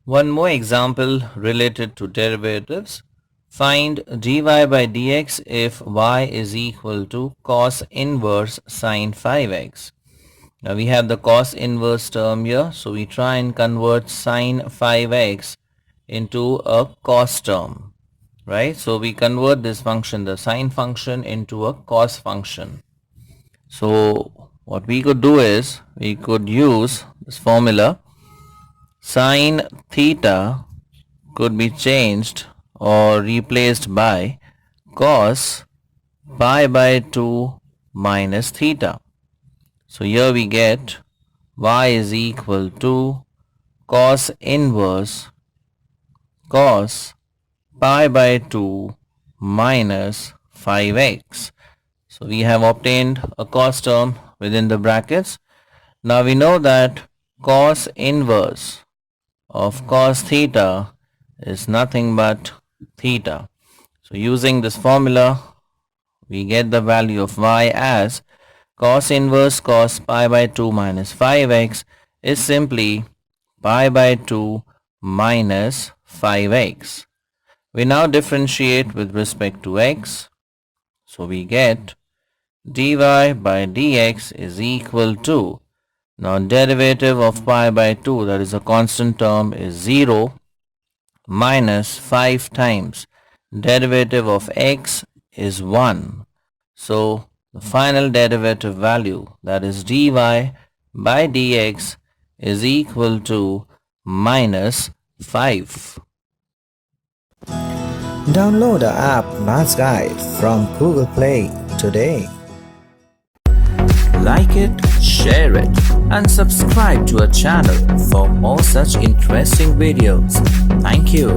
One more example related to derivatives. Find dy by dx if y is equal to cos inverse sine 5x. Now we have the cos inverse term here, so we try and convert sine 5x into a cos term, right? So we convert this function, the sine function, into a cos function. So what we could do is we could use this formula. Sine theta could be changed or replaced by cos pi by 2 minus theta. So here we get y is equal to cos inverse cos pi by 2 minus 5x. So we have obtained a cos term within the brackets. Now we know that cos inverse of cos theta is nothing but theta. So using this formula, we get the value of y as cos inverse cos pi by 2 minus 5x is simply pi by 2 minus 5x. We now differentiate with respect to x. So we get dy by dx is equal to, now derivative of pi by 2, that is a constant term, is 0 minus 5 times derivative of x is 1. So the final derivative value, that is dy by dx, is equal to minus 5. Download the app Maths Guide from Google Play today. Like it, share it, and subscribe to our channel for more such interesting videos. Thank you.